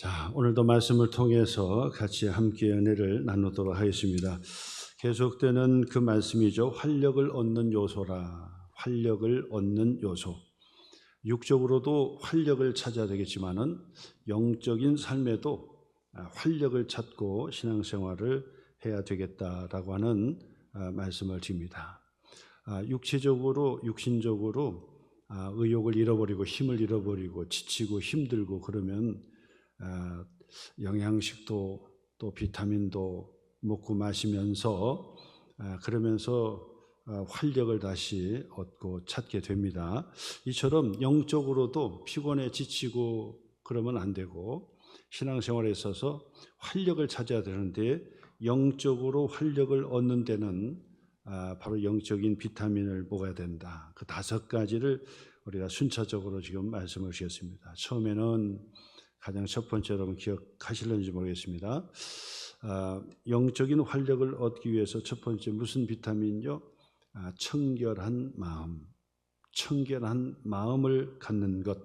자, 오늘도 말씀을 통해서 같이 함께 은혜를 나누도록 하겠습니다. 계속되는 그 말씀이죠. 활력을 얻는 요소라. 활력을 얻는 요소. 육적으로도 활력을 찾아야 되겠지만은 영적인 삶에도 활력을 찾고 신앙생활을 해야 되겠다라고 하는 말씀을 드립니다. 육신적으로 의욕을 잃어버리고 힘을 잃어버리고 지치고 힘들고 그러면 영양식도 또 비타민도 먹고 마시면서 그러면서 활력을 다시 얻고 찾게 됩니다. 이처럼 영적으로도 피곤해 지치고 그러면 안 되고 신앙생활에 있어서 활력을 찾아야 되는데 영적으로 활력을 얻는 데는 바로 영적인 비타민을 먹어야 된다. 그 5가지를 우리가 순차적으로 지금 말씀을 주셨습니다. 처음에는 가장 첫 번째로 여러분 기억하실는지 모르겠습니다. 영적인 활력을 얻기 위해서 첫 번째 무슨 비타민이요? 청결한 마음을 갖는 것.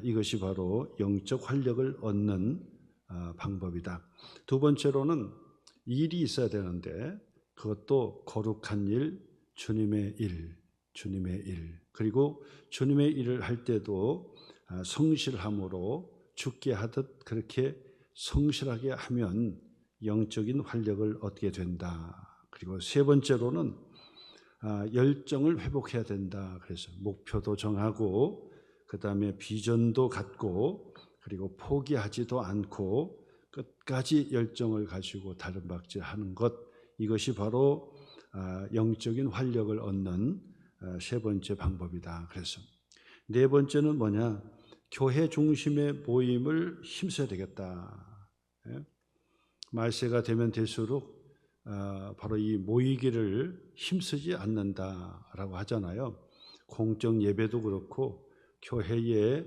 이것이 바로 영적 활력을 얻는 방법이다. 두 번째로는 일이 있어야 되는데 그것도 거룩한 일, 주님의 일. 그리고 주님의 일을 할 때도 성실함으로 죽게 하듯 그렇게 성실하게 하면 영적인 활력을 얻게 된다. 그리고 세 번째로는 열정을 회복해야 된다. 그래서 목표도 정하고 그 다음에 비전도 갖고 그리고 포기하지도 않고 끝까지 열정을 가지고 다름박질하는 것, 이것이 바로 영적인 활력을 얻는 세 번째 방법이다. 그래서 네 번째는 뭐냐? 교회 중심의 모임을 힘써야 되겠다. 말세가 되면 될수록 바로 이 모이기를 힘쓰지 않는다라고 하잖아요. 공적 예배도 그렇고 교회의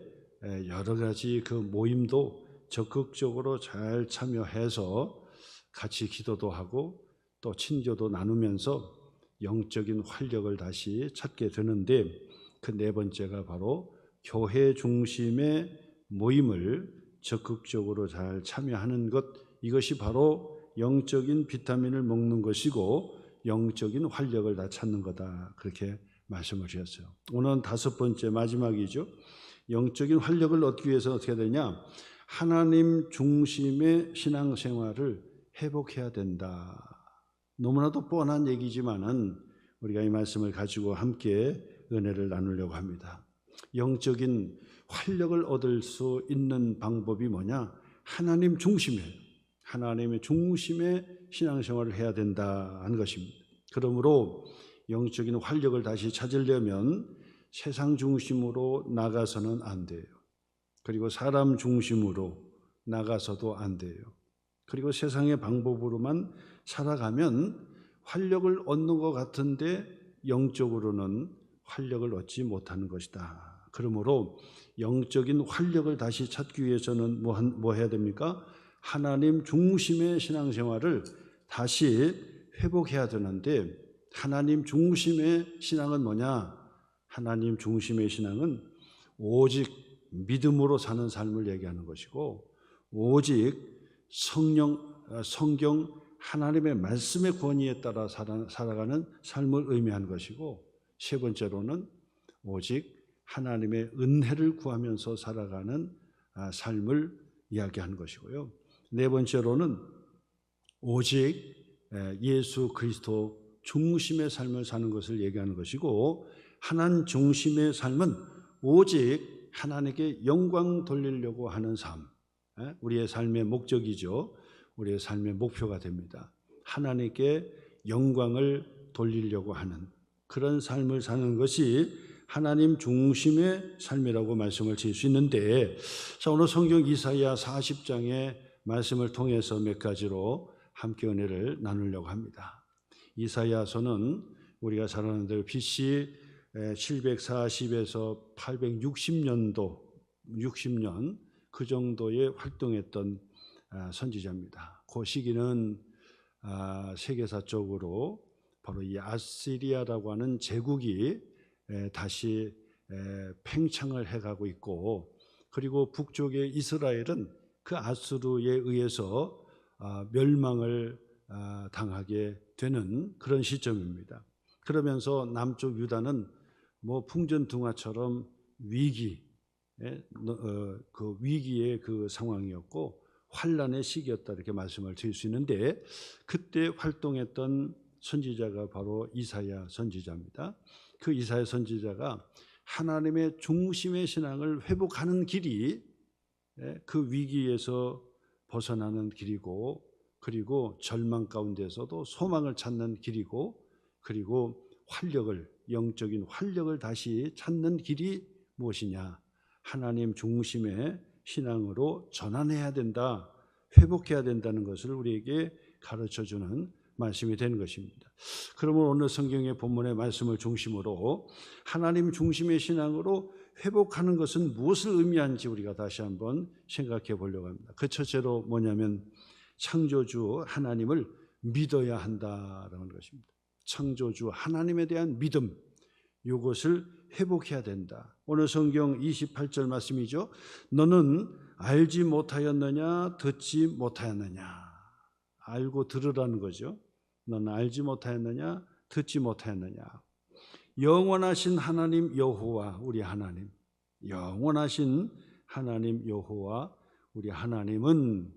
여러 가지 그 모임도 적극적으로 잘 참여해서 같이 기도도 하고 또 친교도 나누면서 영적인 활력을 다시 찾게 되는데 그 네 번째가 바로 교회 중심의 모임을 적극적으로 잘 참여하는 것, 이것이 바로 영적인 비타민을 먹는 것이고 영적인 활력을 다 찾는 거다. 그렇게 말씀을 주셨어요. 오늘은 5번째 마지막이죠. 영적인 활력을 얻기 위해서 어떻게 되냐? 하나님 중심의 신앙생활을 회복해야 된다. 너무나도 뻔한 얘기지만은 우리가 이 말씀을 가지고 함께 은혜를 나누려고 합니다. 영적인 활력을 얻을 수 있는 방법이 뭐냐? 하나님 중심이에요. 하나님의 중심의 신앙생활을 해야 된다는 것입니다. 그러므로 영적인 활력을 다시 찾으려면 세상 중심으로 나가서는 안 돼요. 그리고 사람 중심으로 나가서도 안 돼요. 그리고 세상의 방법으로만 살아가면 활력을 얻는 것 같은데 영적으로는 활력을 얻지 못하는 것이다. 그러므로 영적인 활력을 다시 찾기 위해서는 뭐 해야 됩니까? 하나님 중심의 신앙생활을 다시 회복해야 되는데 하나님 중심의 신앙은 뭐냐? 하나님 중심의 신앙은 오직 믿음으로 사는 삶을 얘기하는 것이고 오직 성경 하나님의 말씀의 권위에 따라 살아가는 삶을 의미하는 것이고 세 번째로는 오직 하나님의 은혜를 구하면서 살아가는 삶을 이야기하는 것이고요. 네 번째로는 오직 예수 그리스도 중심의 삶을 사는 것을 얘기하는 것이고 하나님 중심의 삶은 오직 하나님께 영광 돌리려고 하는 삶, 우리의 삶의 목적이죠. 우리의 삶의 목표가 됩니다. 하나님께 영광을 돌리려고 하는 그런 삶을 사는 것이 하나님 중심의 삶이라고 말씀을 드릴 수 있는데, 자, 오늘 성경 이사야 40장의 말씀을 통해서 몇 가지로 함께 은혜를 나누려고 합니다. 이사야서는 우리가 잘 아는 대로 BC 740에서 860년 그 정도에 활동했던 선지자입니다. 그 시기는 세계사적으로 바로 이 아시리아라고 하는 제국이 다시 팽창을 해가고 있고, 그리고 북쪽의 이스라엘은 그 아수르에 의해서 멸망을 당하게 되는 그런 시점입니다. 그러면서 남쪽 유다는 뭐 풍전등화처럼 그 위기의 그 상황이었고 환란의 시기였다 이렇게 말씀을 드릴 수 있는데, 그때 활동했던 선지자가 바로 이사야 선지자입니다. 그 이사야 선지자가 하나님의 중심의 신앙을 회복하는 길이 그 위기에서 벗어나는 길이고, 그리고 절망 가운데서도 소망을 찾는 길이고, 그리고 영적인 활력을 다시 찾는 길이 무엇이냐? 하나님 중심의 신앙으로 전환해야 된다, 회복해야 된다는 것을 우리에게 가르쳐주는 말씀이 되는 것입니다. 그러면 오늘 성경의 본문의 말씀을 중심으로 하나님 중심의 신앙으로 회복하는 것은 무엇을 의미하는지 우리가 다시 한번 생각해 보려고 합니다. 그 첫째로 뭐냐면 창조주 하나님을 믿어야 한다라는 것입니다. 창조주 하나님에 대한 믿음, 이것을 회복해야 된다. 오늘 성경 28절 말씀이죠. 너는 알지 못하였느냐 듣지 못하였느냐. 알고 들으라는 거죠. 너는 알지 못하였느냐 듣지 못하였느냐. 영원하신 하나님 여호와 우리 하나님, 영원하신 하나님 여호와 우리 하나님은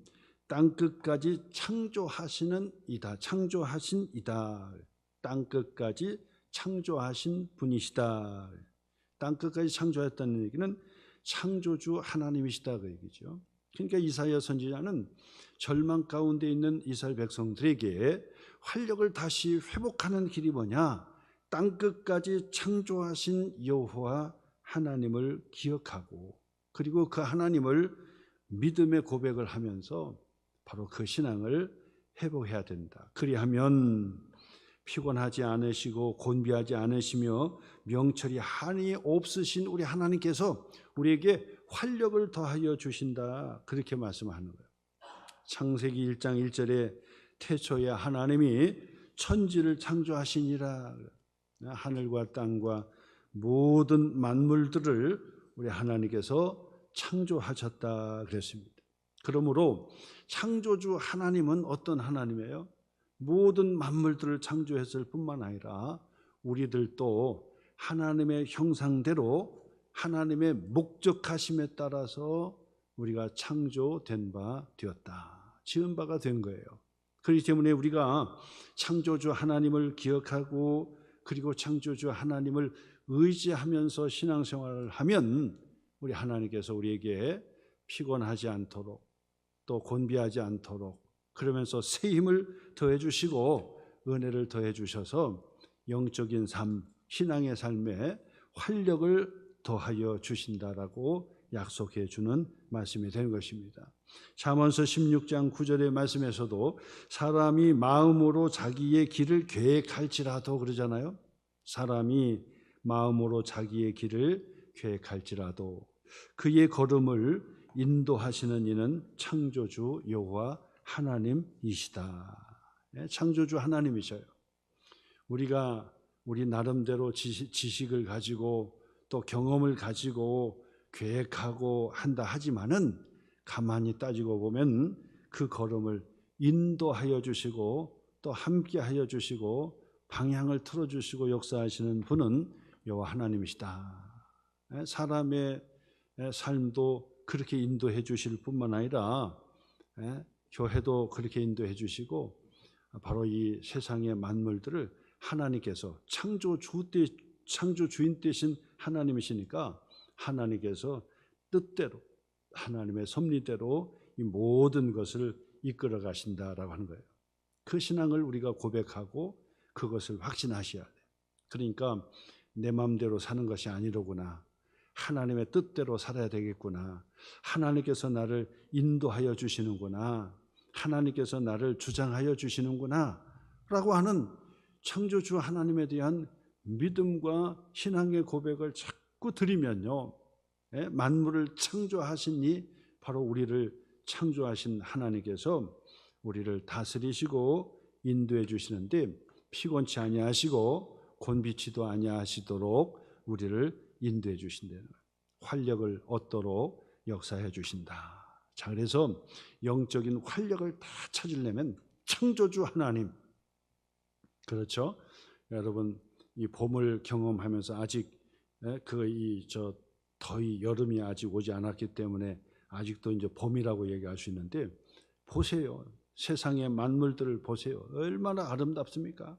땅끝까지 창조하신 이다. 땅끝까지 창조하신 분이시다. 땅끝까지 창조했다는 얘기는 창조주 하나님이시다 그 얘기죠. 그러니까 이사야 선지자는 절망 가운데 있는 이스라엘 백성들에게 활력을 다시 회복하는 길이 뭐냐? 땅끝까지 창조하신 여호와 하나님을 기억하고, 그리고 그 하나님을 믿음의 고백을 하면서 바로 그 신앙을 회복해야 된다. 그리하면 피곤하지 않으시고 곤비하지 않으시며 명철이 한이 없으신 우리 하나님께서 우리에게 활력을 더하여 주신다, 그렇게 말씀하는 거예요. 창세기 1장 1절에 태초에 하나님이 천지를 창조하시니라. 하늘과 땅과 모든 만물들을 우리 하나님께서 창조하셨다 그랬습니다. 그러므로 창조주 하나님은 어떤 하나님이에요? 모든 만물들을 창조했을 뿐만 아니라 우리들도 하나님의 형상대로 하나님의 목적하심에 따라서 우리가 창조된 바 되었다, 지은 바가 된 거예요. 그렇기 때문에 우리가 창조주 하나님을 기억하고, 그리고 창조주 하나님을 의지하면서 신앙생활을 하면 우리 하나님께서 우리에게 피곤하지 않도록, 또 곤비하지 않도록, 그러면서 새 힘을 더해 주시고 은혜를 더해 주셔서 영적인 삶, 신앙의 삶에 활력을 더하여 주신다라고 약속해 주는 말씀이 되는 것입니다. 잠언서 16장 9절의 말씀에서도 사람이 마음으로 자기의 길을 계획할지라도 그러잖아요. 사람이 마음으로 자기의 길을 계획할지라도 그의 걸음을 인도하시는 이는 창조주 여호와 하나님이시다. 창조주 하나님이셔요. 우리가 우리 나름대로 지식을 가지고 또 경험을 가지고 계획하고 한다 하지만은 가만히 따지고 보면 그 걸음을 인도하여 주시고 또 함께 하여 주시고 방향을 틀어 주시고 역사하시는 분은 여호와 하나님이시다. 사람의 삶도 그렇게 인도해 주실 뿐만 아니라 교회도 그렇게 인도해 주시고, 바로 이 세상의 만물들을 하나님께서 창조주인 되신 하나님이시니까 하나님께서 뜻대로 하나님의 섭리대로 이 모든 것을 이끌어 가신다라고 하는 거예요. 그 신앙을 우리가 고백하고 그것을 확신하셔야 돼요. 그러니까 내 마음대로 사는 것이 아니로구나, 하나님의 뜻대로 살아야 되겠구나, 하나님께서 나를 인도하여 주시는구나, 하나님께서 나를 주장하여 주시는구나 라고 하는 창조주 하나님에 대한 믿음과 신앙의 고백을 자꾸 드리면요, 만물을 창조하시니 바로 우리를 창조하신 하나님께서 우리를 다스리시고 인도해 주시는데 피곤치 아니하시고 곤비치도 아니하시도록 우리를 인도해 주신다는 거예요. 활력을 얻도록 역사해 주신다. 자, 그래서 영적인 활력을 다 찾으려면 창조주 하나님, 그렇죠? 여러분 이 봄을 경험하면서 아직 더위 여름이 아직 오지 않았기 때문에 아직도 이제 봄이라고 얘기할 수 있는데, 보세요. 세상의 만물들을 보세요. 얼마나 아름답습니까?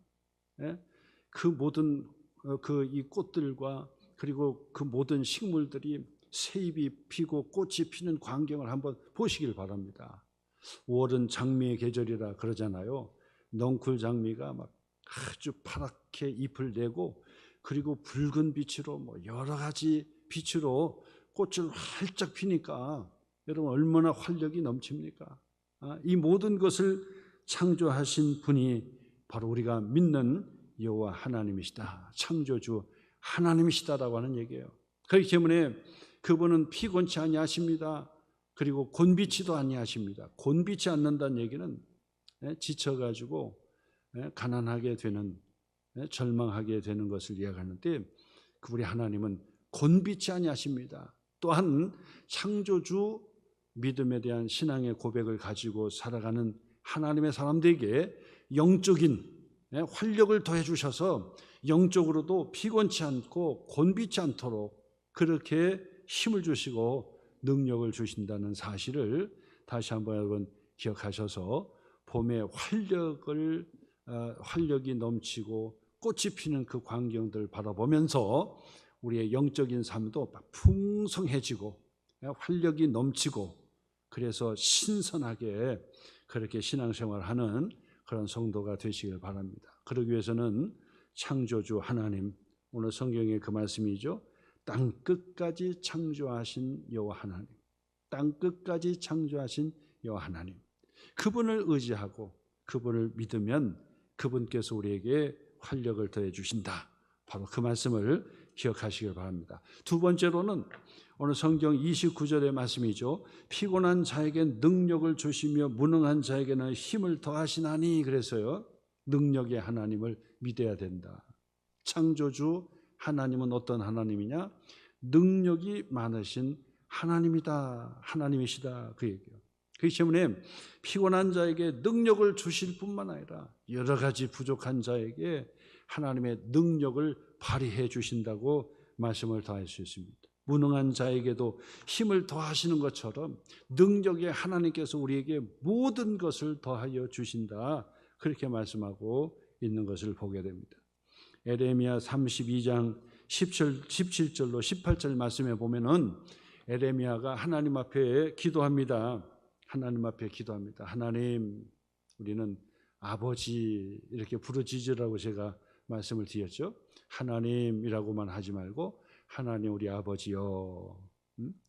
예? 그 모든 이 꽃들과 그리고 그 모든 식물들이 새잎이 피고 꽃이 피는 광경을 한번 보시길 바랍니다. 5월은 장미의 계절이라 그러잖아요. 넝쿨 장미가 막 아주 파랗게 잎을 내고 그리고 붉은 빛으로 뭐 여러 가지 빛으로 꽃을 활짝 피니까 여러분 얼마나 활력이 넘칩니까? 이 모든 것을 창조하신 분이 바로 우리가 믿는 여호와 하나님이시다. 창조주 하나님이시다라고 하는 얘기예요. 그렇기 때문에 그분은 피곤치 아니하십니다. 그리고 곤비치도 아니하십니다. 곤비치 않는다는 얘기는 지쳐가지고 가난하게 되는, 절망하게 되는 것을 이야기하는데, 우리 하나님은 곤비치 아니하십니다. 또한 창조주 믿음에 대한 신앙의 고백을 가지고 살아가는 하나님의 사람들에게 영적인 활력을 더해 주셔서 영적으로도 피곤치 않고 곤비치 않도록 그렇게 힘을 주시고 능력을 주신다는 사실을 다시 한번 여러분 기억하셔서 봄의 활력이 넘치고 꽃이 피는 그 광경들을 바라보면서 우리의 영적인 삶도 풍성해지고 활력이 넘치고 그래서 신선하게 그렇게 신앙생활하는 그런 성도가 되시길 바랍니다. 그러기 위해서는 창조주 하나님, 오늘 성경의 그 말씀이죠. 땅 끝까지 창조하신 여호와 하나님, 땅 끝까지 창조하신 여호와 하나님, 그분을 의지하고 그분을 믿으면 그분께서 우리에게 활력을 더해 주신다. 바로 그 말씀을 기억하시길 바랍니다. 두 번째로는 오늘 성경 29절의 말씀이죠. 피곤한 자에게 능력을 주시며 무능한 자에게는 힘을 더하시나니. 그래서요, 능력의 하나님을 믿어야 된다. 창조주 하나님은 어떤 하나님이냐? 능력이 많으신 하나님이다. 하나님이시다. 그 얘기예요. 그렇기 때문에 피곤한 자에게 능력을 주실 뿐만 아니라 여러 가지 부족한 자에게 하나님의 능력을 발휘해 주신다고 말씀을 더할 수 있습니다. 무능한 자에게도 힘을 더하시는 것처럼 능력의 하나님께서 우리에게 모든 것을 더하여 주신다. 그렇게 말씀하고 있는 것을 보게 됩니다. 에레미야 32장 17절로 18절 말씀에 보면은 에레미야가 하나님 앞에 기도합니다. 하나님 앞에 기도합니다. 하나님, 우리는 아버지 이렇게 부르짖으라고 제가 말씀을 드렸죠. 하나님이라고만 하지 말고 하나님 우리 아버지요.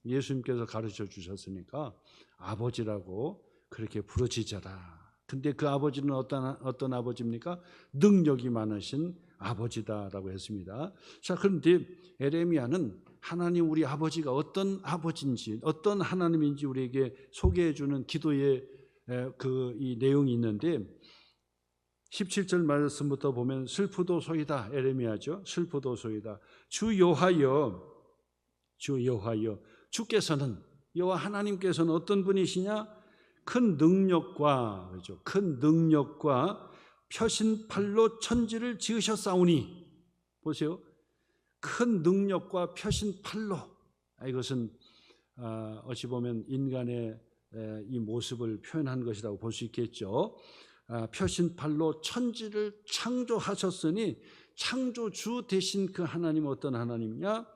예수님께서 가르쳐 주셨으니까 아버지라고 그렇게 부르짖어라. 근데 그 아버지는 어떤 아버지입니까? 능력이 많으신 아버지다라고 했습니다. 자, 그런데 에레미야는 하나님 우리 아버지가 어떤 아버지인지, 어떤 하나님인지 우리에게 소개해 주는 기도의 이 내용이 있는데 17절 말씀부터 보면 슬프도소이다. 에레미야죠. 슬프도소이다. 주 여호와여, 주께서는, 여호와 하나님께서는 어떤 분이시냐? 큰 능력과, 그렇죠? 큰 능력과 펴신 팔로 천지를 지으셨사오니. 보세요. 큰 능력과 펴신 팔로. 이것은 어찌 보면 인간의 이 모습을 표현한 것이라고 볼 수 있겠죠. 펴신 팔로 천지를 창조하셨으니 창조주 되신 그 하나님은 어떤 하나님이냐?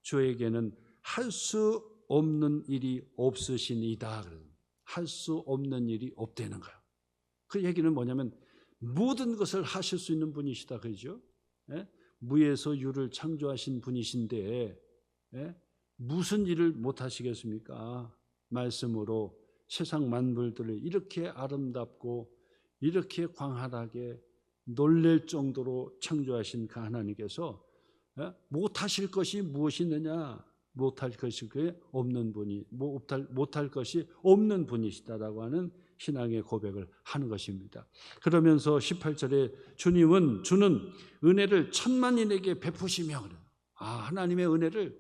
저에게는 할 수 없는 일이 없으시니이다. 할 수 없는 일이 없다는 거예요. 그 얘기는 뭐냐면 모든 것을 하실 수 있는 분이시다. 그렇죠? 무에서 유를 창조하신 분이신데 무슨 일을 못 하시겠습니까? 말씀으로 세상 만물들을 이렇게 아름답고 이렇게 광활하게 놀랄 정도로 창조하신 그 하나님께서 못하실 것이 무엇이 있느냐? 못할 것이 없는 분이, 못할 것이 없는 분이시다라고 하는 신앙의 고백을 하는 것입니다. 그러면서 18절에 주는 은혜를 천만인에게 베푸시며, 하나님의 은혜를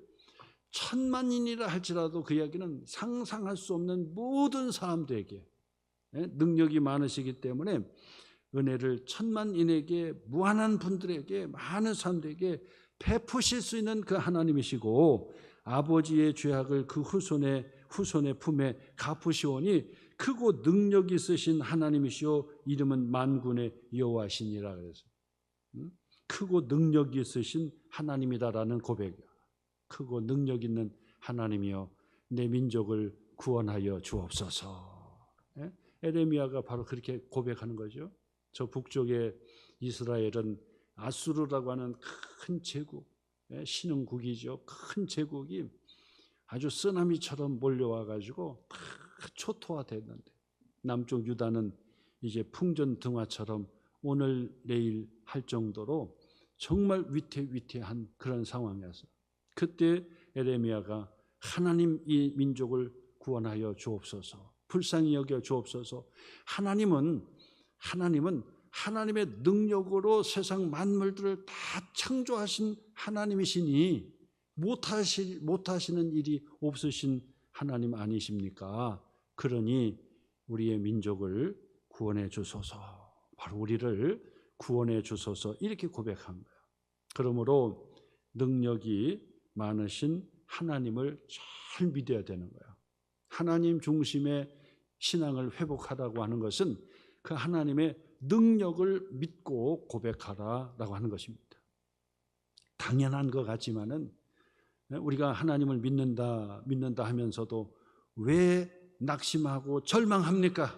천만인이라 할지라도 그 이야기는 상상할 수 없는 모든 사람들에게 능력이 많으시기 때문에 은혜를 천만인에게, 무한한 분들에게, 많은 사람들에게 베푸실 수 있는 그 하나님이시고, 아버지의 죄악을 그 후손의 품에 갚으시오니 크고 능력 있으신 하나님이시오, 이름은 만군의 여호와시니라. 그래서 크고 능력 있으신 하나님이다라는 고백이야. 크고 능력 있는 하나님이여, 내 민족을 구원하여 주옵소서. 에레미야가 바로 그렇게 고백하는 거죠. 저 북쪽의 이스라엘은 아수르라고 하는 큰 제국, 신흥국이죠. 큰 제국이 아주 쓰나미처럼 몰려와 가지고 초토화됐는데, 남쪽 유다는 이제 풍전등화처럼 오늘 내일 할 정도로 정말 위태위태한 그런 상황이었어요. 그때 에레미야가 하나님 이 민족을 구원하여 주옵소서, 불쌍히 여겨 주옵소서. 하나님은 하나님의 능력으로 세상 만물들을 다 창조하신 하나님이시니 못하시는 일이 없으신 하나님 아니십니까? 그러니 우리의 민족을 구원해 주소서, 바로 우리를 구원해 주소서, 이렇게 고백한 거예요. 그러므로 능력이 많으신 하나님을 잘 믿어야 되는 거예요. 하나님 중심의 신앙을 회복하라고 하는 것은 그 하나님의 능력을 믿고 고백하라라고 하는 것입니다. 당연한 것 같지만은 우리가 하나님을 믿는다 하면서도 왜 낙심하고 절망합니까?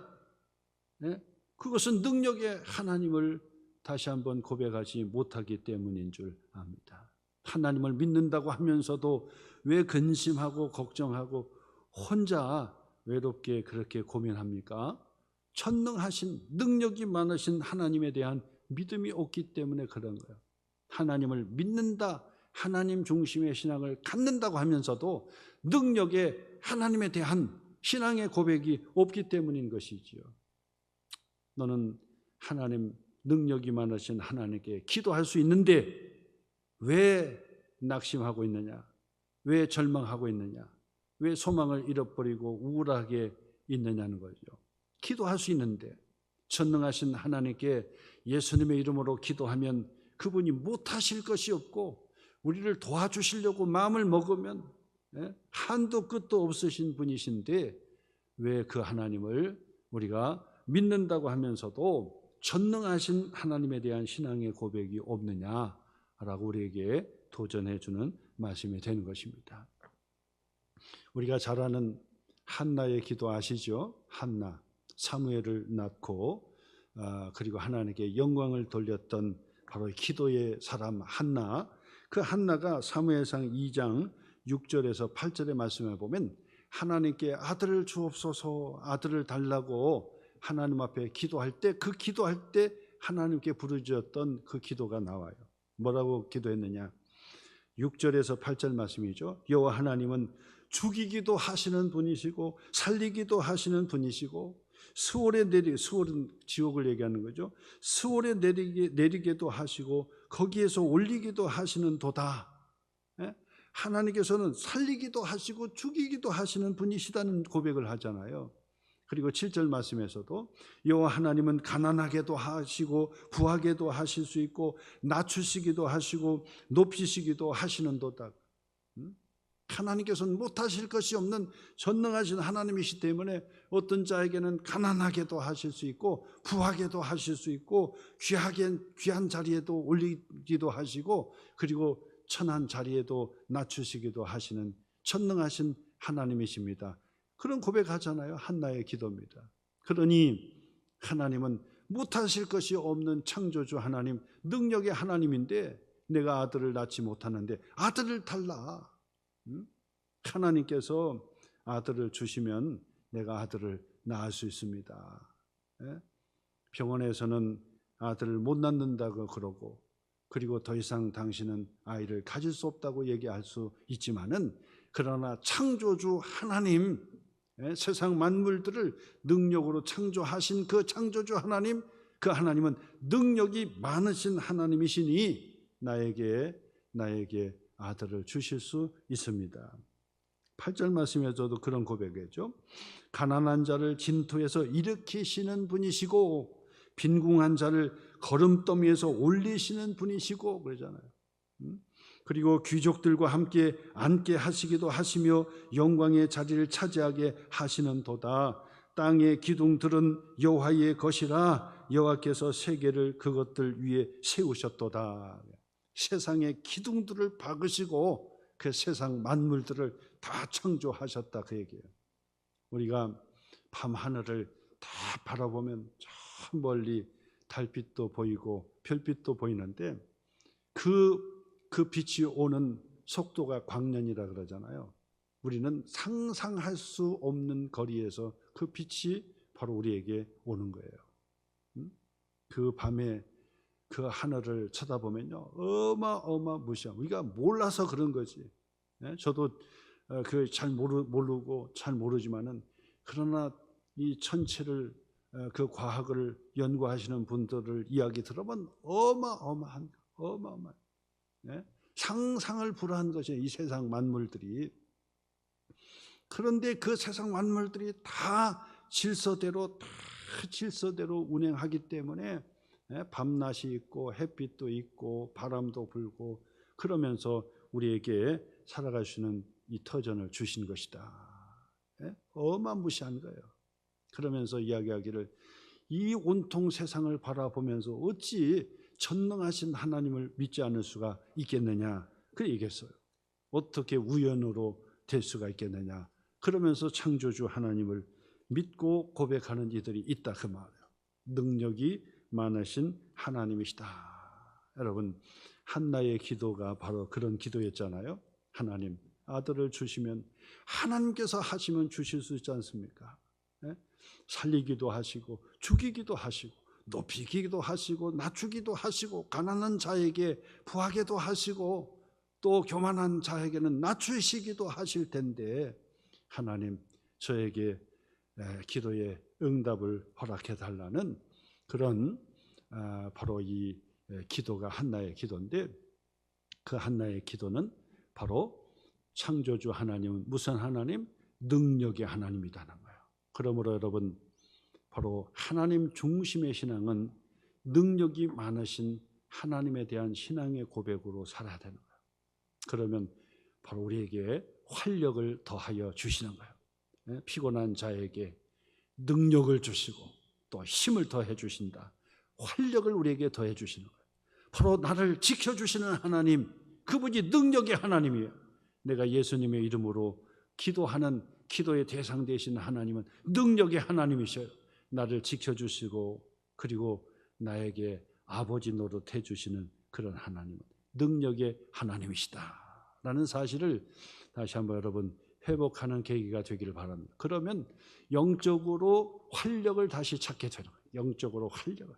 그것은 능력의 하나님을 다시 한번 고백하지 못하기 때문인 줄 압니다. 하나님을 믿는다고 하면서도 왜 근심하고 걱정하고 혼자 외롭게 그렇게 고민합니까? 전능하신, 능력이 많으신 하나님에 대한 믿음이 없기 때문에 그런 거예요. 하나님을 믿는다, 하나님 중심의 신앙을 갖는다고 하면서도 능력의 하나님에 대한 신앙의 고백이 없기 때문인 것이지요. 너는 하나님, 능력이 많으신 하나님께 기도할 수 있는데 왜 낙심하고 있느냐? 왜 절망하고 있느냐? 왜 소망을 잃어버리고 우울하게 있느냐는 거죠. 기도할 수 있는데, 전능하신 하나님께 예수님의 이름으로 기도하면 그분이 못하실 것이 없고, 우리를 도와주시려고 마음을 먹으면 한도 끝도 없으신 분이신데 왜 그 하나님을 우리가 믿는다고 하면서도 전능하신 하나님에 대한 신앙의 고백이 없느냐라고 우리에게 도전해 주는 말씀이 되는 것입니다. 우리가 잘 아는 한나의 기도 아시죠? 한나, 사무엘을 낳고 그리고 하나님께 영광을 돌렸던 바로 기도의 사람 한나. 그 한나가 사무엘상 2장 6절에서 8절의 말씀을 보면 하나님께 아들을 주옵소서, 아들을 달라고 하나님 앞에 기도할 때, 그 기도할 때 하나님께 부르짖었던 그 기도가 나와요. 뭐라고 기도했느냐? 6절에서 8절 말씀이죠. 여호와 하나님은 죽이기도 하시는 분이시고 살리기도 하시는 분이시고 수월은 지옥을 얘기하는 거죠. 수월에 내리게도 하시고 거기에서 올리기도 하시는 도다. 하나님께서는 살리기도 하시고 죽이기도 하시는 분이시다는 고백을 하잖아요. 그리고 7절 말씀에서도 여호와 하나님은 가난하게도 하시고 부하게도 하실 수 있고 낮추시기도 하시고 높이시기도 하시는도다. 하나님께서는 못하실 것이 없는 전능하신 하나님이시기 때문에 어떤 자에게는 가난하게도 하실 수 있고 부하게도 하실 수 있고 귀한 자리에도 올리기도 하시고 그리고 천한 자리에도 낮추시기도 하시는 전능하신 하나님이십니다. 그런 고백하잖아요. 한나의 기도입니다. 그러니 하나님은 못하실 것이 없는 창조주 하나님, 능력의 하나님인데 내가 아들을 낳지 못하는데 아들을 달라. 하나님께서 아들을 주시면 내가 아들을 낳을 수 있습니다. 병원에서는 아들을 못 낳는다고 그러고 그리고 더 이상 당신은 아이를 가질 수 없다고 얘기할 수 있지만은 그러나 창조주 하나님, 세상 만물들을 능력으로 창조하신 그 창조주 하나님, 그 하나님은 능력이 많으신 하나님이시니 나에게 아들을 주실 수 있습니다. 8절 말씀에서도 그런 고백이죠. 가난한 자를 진토에서 일으키시는 분이시고 빈궁한 자를 거름더미에서 올리시는 분이시고 그러잖아요. 그리고 귀족들과 함께 앉게 하시기도 하시며 영광의 자리를 차지하게 하시는도다. 땅의 기둥들은 여호와의 것이라 여호와께서 세계를 그것들 위에 세우셨도다. 세상의 기둥들을 박으시고 그 세상 만물들을 다 창조하셨다 그 얘기예요. 우리가 밤 하늘을 다 바라보면 저 멀리 달빛도 보이고 별빛도 보이는데 그 빛이 오는 속도가 광년이라 그러잖아요. 우리는 상상할 수 없는 거리에서 그 빛이 바로 우리에게 오는 거예요. 그 밤에 그 하늘을 쳐다보면요, 어마어마무시한, 우리가 몰라서 그런 거지. 저도 그 잘 모르고 잘 모르지만은 그러나 이 천체를 그 과학을 연구하시는 분들을 이야기 들어보면 어마어마한 상상을 불허한 것이 이 세상 만물들이. 그런데 그 세상 만물들이 다 질서대로 운행하기 때문에 밤낮이 있고 햇빛도 있고 바람도 불고 그러면서 우리에게 살아갈 수 있는 이 터전을 주신 것이다. 어마무시한 거예요. 그러면서 이야기하기를 이 온통 세상을 바라보면서 어찌 전능하신 하나님을 믿지 않을 수가 있겠느냐 그 얘기했어요. 어떻게 우연으로 될 수가 있겠느냐. 그러면서 창조주 하나님을 믿고 고백하는 이들이 있다 그 말이에요. 능력이 많으신 하나님이시다. 여러분, 한나의 기도가 바로 그런 기도였잖아요. 하나님, 아들을 주시면 하나님께서 하시면 주실 수 있지 않습니까? 살리기도 하시고 죽이기도 하시고 높이기도 하시고 낮추기도 하시고 가난한 자에게 부하게도 하시고 또 교만한 자에게는 낮추시기도 하실 텐데 하나님 저에게 기도의 응답을 허락해 달라는 그런 바로 이 기도가 한나의 기도인데 그 한나의 기도는 바로 창조주 하나님은 무슨 하나님? 능력의 하나님이라는 거예요. 그러므로 여러분 바로 하나님 중심의 신앙은 능력이 많으신 하나님에 대한 신앙의 고백으로 살아야 되는 거예요. 그러면 바로 우리에게 활력을 더하여 주시는 거예요. 피곤한 자에게 능력을 주시고 또 힘을 더해 주신다. 활력을 우리에게 더해 주시는 거예요. 바로 나를 지켜주시는 하나님, 그분이 능력의 하나님이에요. 내가 예수님의 이름으로 기도하는 기도의 대상 되신 하나님은 능력의 하나님이셔요. 나를 지켜주시고 그리고 나에게 아버지 노릇해 주시는 그런 하나님은 능력의 하나님이시다라는 사실을 다시 한번 여러분 회복하는 계기가 되기를 바랍니다. 그러면 영적으로 활력을 다시 찾게 되는 거예요. 영적으로 활력을.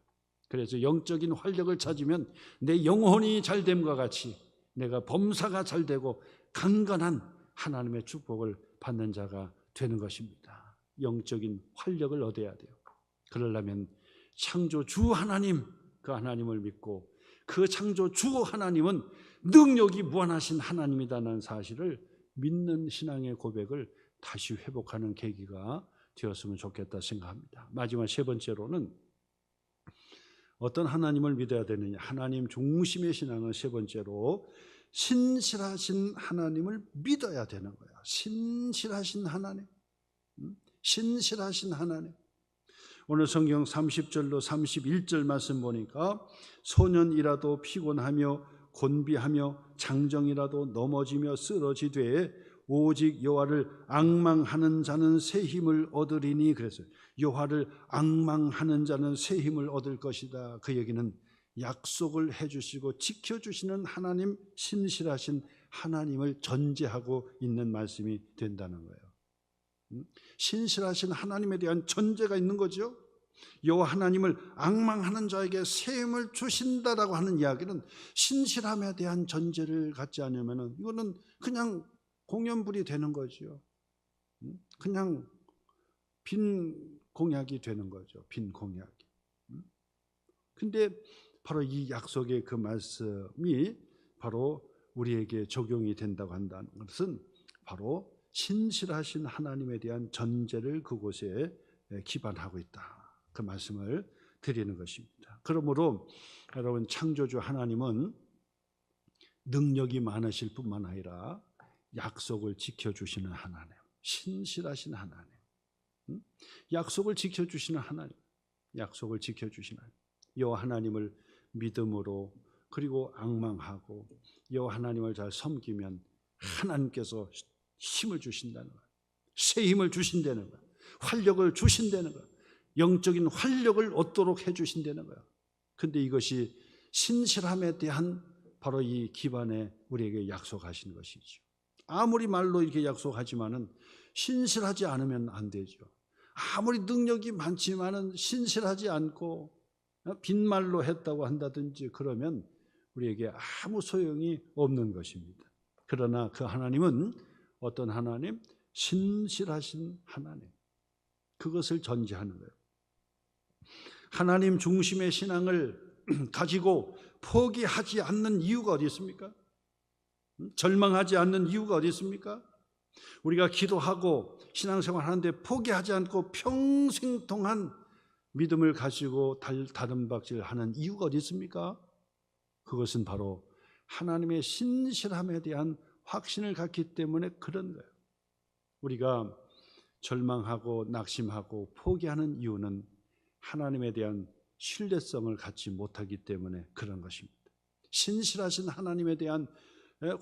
그래서 영적인 활력을 찾으면 내 영혼이 잘됨과 같이 내가 범사가 잘되고 강건한 하나님의 축복을 받는 자가 되는 것입니다. 영적인 활력을 얻어야 돼요. 그러려면 창조주 하나님, 그 하나님을 믿고 그 창조주 하나님은 능력이 무한하신 하나님이라는 사실을 믿는 신앙의 고백을 다시 회복하는 계기가 되었으면 좋겠다 생각합니다. 마지막 세 번째로는 어떤 하나님을 믿어야 되느냐. 하나님 중심의 신앙은 세 번째로 신실하신 하나님을 믿어야 되는 거야. 신실하신 하나님. 신실하신 하나님. 오늘 성경 30절로 31절 말씀 보니까 소년이라도 피곤하며 곤비하며 장정이라도 넘어지며 쓰러지되 오직 여호와를 앙망하는 자는 새 힘을 얻으리니 그랬어요. 여호와를 앙망하는 자는 새 힘을 얻을 것이다. 그 얘기는 약속을 해주시고 지켜주시는 하나님, 신실하신 하나님을 전제하고 있는 말씀이 된다는 거예요. 신실하신 하나님에 대한 전제가 있는 거죠. 여호와 하나님을 앙망하는 자에게 새 힘을 주신다라고 하는 이야기는 신실함에 대한 전제를 갖지 않으면 이거는 그냥 공연불이 되는 거죠. 그냥 빈 공약이 되는 거죠. 빈 공약이. 근데 바로 이 약속의 그 말씀이 바로 우리에게 적용이 된다고 한다는 것은 바로 신실하신 하나님에 대한 전제를 그곳에 기반하고 있다. 그 말씀을 드리는 것입니다. 그러므로 여러분, 창조주 하나님은 능력이 많으실 뿐만 아니라 약속을 지켜주시는 하나님, 신실하신 하나님, 약속을 지켜주시는 하나님, 약속을 지켜주시는 하나님. 여호와 하나님을 믿음으로 그리고 앙망하고 여호와 하나님을 잘 섬기면 하나님께서 힘을 주신다는 거예요. 새 힘을 주신다는 거예요. 활력을 주신다는 거예요. 영적인 활력을 얻도록 해주신다는 거예요. 근데 이것이 신실함에 대한 바로 이 기반에 우리에게 약속하신 것이죠. 아무리 말로 이렇게 약속하지만은 신실하지 않으면 안 되죠. 아무리 능력이 많지만은 신실하지 않고 빈말로 했다고 한다든지 그러면 우리에게 아무 소용이 없는 것입니다. 그러나 그 하나님은 어떤 하나님? 신실하신 하나님. 그것을 전제하는 거예요. 하나님 중심의 신앙을 가지고 포기하지 않는 이유가 어디 있습니까? 절망하지 않는 이유가 어디 있습니까? 우리가 기도하고 신앙생활 하는데 포기하지 않고 평생 동안 믿음을 가지고 다름박질하는 이유가 어디 있습니까? 그것은 바로 하나님의 신실함에 대한 확신을 갖기 때문에 그런 거예요. 우리가 절망하고 낙심하고 포기하는 이유는 하나님에 대한 신뢰성을 갖지 못하기 때문에 그런 것입니다. 신실하신 하나님에 대한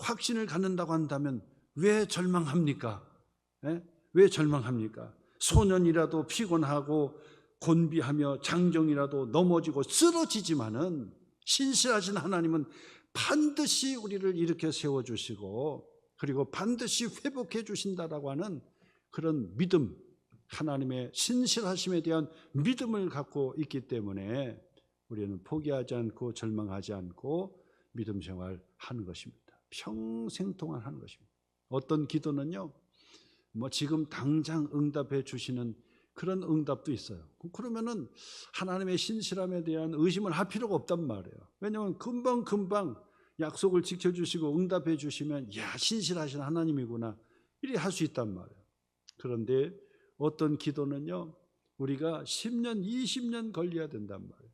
확신을 갖는다고 한다면 왜 절망합니까? 왜 절망합니까? 소년이라도 피곤하고 곤비하며 장정이라도 넘어지고 쓰러지지만은 신실하신 하나님은 반드시 우리를 일으켜 세워주시고 그리고 반드시 회복해 주신다라고 하는 그런 믿음, 하나님의 신실하심에 대한 믿음을 갖고 있기 때문에 우리는 포기하지 않고 절망하지 않고 믿음 생활하는 것입니다. 평생 동안 하는 것입니다. 어떤 기도는요, 지금 당장 응답해 주시는 그런 응답도 있어요. 그러면은 하나님의 신실함에 대한 의심을 할 필요가 없단 말이에요. 왜냐하면 금방 약속을 지켜주시고 응답해 주시면 야, 신실하신 하나님이구나 이렇게 할 수 있단 말이에요. 그런데 어떤 기도는요, 우리가 10년, 20년 걸려야 된단 말이에요.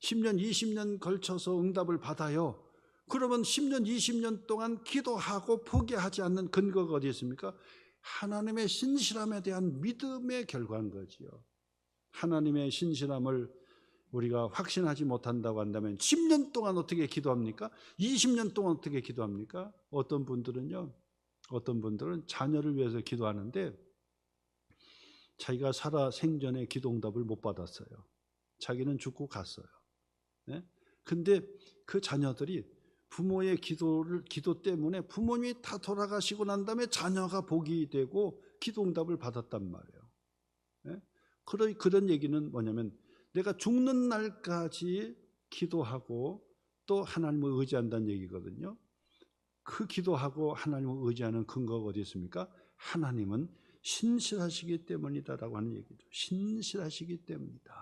10년, 20년 걸쳐서 응답을 받아요. 그러면 10년, 20년 동안 기도하고 포기하지 않는 근거가 어디 있습니까? 하나님의 신실함에 대한 믿음의 결과인 거지요. 하나님의 신실함을 우리가 확신하지 못한다고 한다면 10년 동안 어떻게 기도합니까? 20년 동안 어떻게 기도합니까? 어떤 분들은 자녀를 위해서 기도하는데 자기가 살아 생전에 기도 응답을 못 받았어요. 자기는 죽고 갔어요. 근데 그 자녀들이 부모의 기도 때문에 부모님이 다 돌아가시고 난 다음에 자녀가 복이 되고 기도 응답을 받았단 말이에요. 그런 얘기는 뭐냐면 내가 죽는 날까지 기도하고 또 하나님을 의지한다는 얘기거든요. 그 기도하고 하나님을 의지하는 근거가 어디 있습니까? 하나님은 신실하시기 때문이다라고 하는 얘기죠. 신실하시기 때문이다.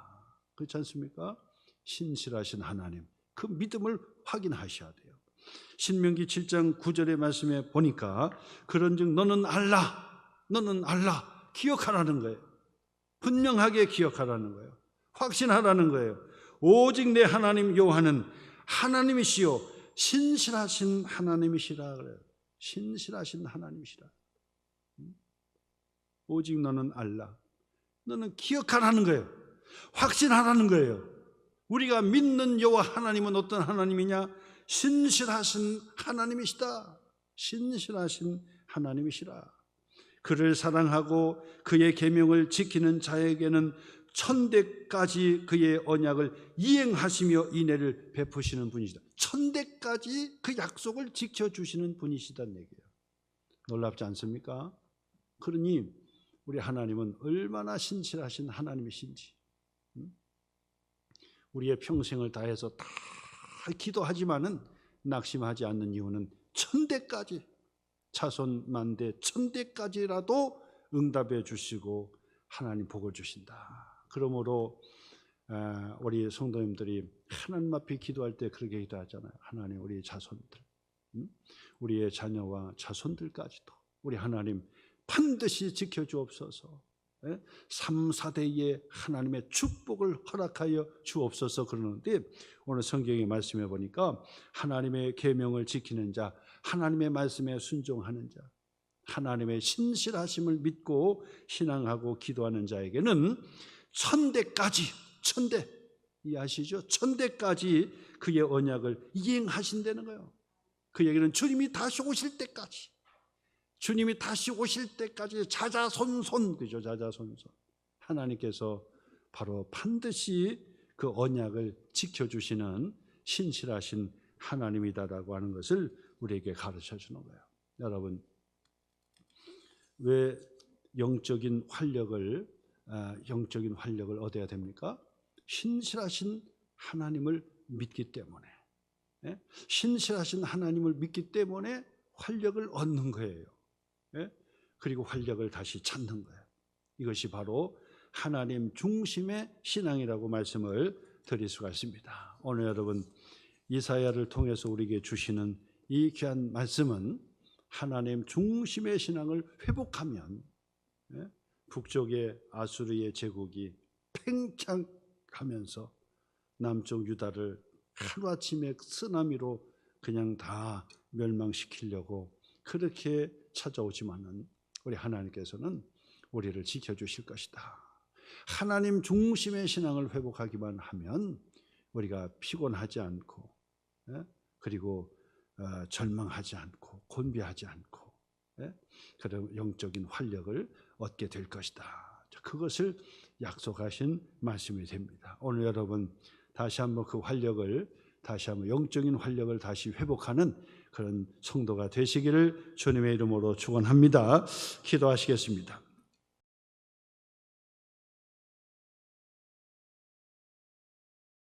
그렇지 않습니까? 신실하신 하나님, 그 믿음을 확인하셔야 돼요. 신명기 7장 9절의 말씀에 보니까 그런즉 너는 알라 기억하라는 거예요. 분명하게 기억하라는 거예요. 확신하라는 거예요. 오직 내 하나님 여호와는 하나님이시요 신실하신 하나님이시라 그래요. 신실하신 하나님이시라. 오직 너는 알라. 너는 기억하라는 거예요. 확신하라는 거예요. 우리가 믿는 여호와 하나님은 어떤 하나님이냐? 신실하신 하나님이시다. 신실하신 하나님이시라. 그를 사랑하고 그의 계명을 지키는 자에게는 천대까지 그의 언약을 이행하시며 인애를 베푸시는 분이시다. 천대까지 그 약속을 지켜주시는 분이시다는 얘기예요. 놀랍지 않습니까? 그러니 우리 하나님은 얼마나 신실하신 하나님이신지, 우리의 평생을 다해서 다 기도하지만은 낙심하지 않는 이유는 천대까지, 자손 만대 천대까지라도 응답해 주시고 하나님 복을 주신다. 그러므로 우리 성도님들이 하나님 앞에 기도할 때 그렇게 기도하잖아요. 하나님, 우리 자손들 우리의 자녀와 자손들까지도 우리 하나님 반드시 지켜주옵소서. 3, 4대의 하나님의 축복을 허락하여 주옵소서. 그러는데 오늘 성경에 말씀해 보니까 하나님의 계명을 지키는 자, 하나님의 말씀에 순종하는 자, 하나님의 신실하심을 믿고 신앙하고 기도하는 자에게는 천대까지, 천대 이해하시죠? 천대까지 그의 언약을 이행하신다는 거예요. 그 얘기는 주님이 다시 오실 때까지, 주님이 다시 오실 때까지 자자손손, 그죠? 자자손손 하나님께서 바로 반드시 그 언약을 지켜주시는 신실하신 하나님이다라고 하는 것을 우리에게 가르쳐 주는 거예요. 여러분, 왜 영적인 활력을 얻어야 됩니까? 신실하신 하나님을 믿기 때문에, 신실하신 하나님을 믿기 때문에 활력을 얻는 거예요. 그리고 활력을 다시 찾는 거예요. 이것이 바로 하나님 중심의 신앙이라고 말씀을 드릴 수가 있습니다. 오늘 여러분, 이사야를 통해서 우리에게 주시는 이 귀한 말씀은 하나님 중심의 신앙을 회복하면 북쪽의 아수르의 제국이 팽창하면서 남쪽 유다를 하루아침에 쓰나미로 그냥 다 멸망시키려고 그렇게 찾아오지만은 우리 하나님께서는 우리를 지켜주실 것이다. 하나님 중심의 신앙을 회복하기만 하면 우리가 피곤하지 않고, 그리고 절망하지 않고 곤비하지 않고, 그런 영적인 활력을 얻게 될 것이다. 그것을 약속하신 말씀이 됩니다. 오늘 여러분 다시 한번 그 활력을, 다시 한번 영적인 활력을 다시 회복하는 그런 성도가 되시기를 주님의 이름으로 축원합니다. 기도하시겠습니다.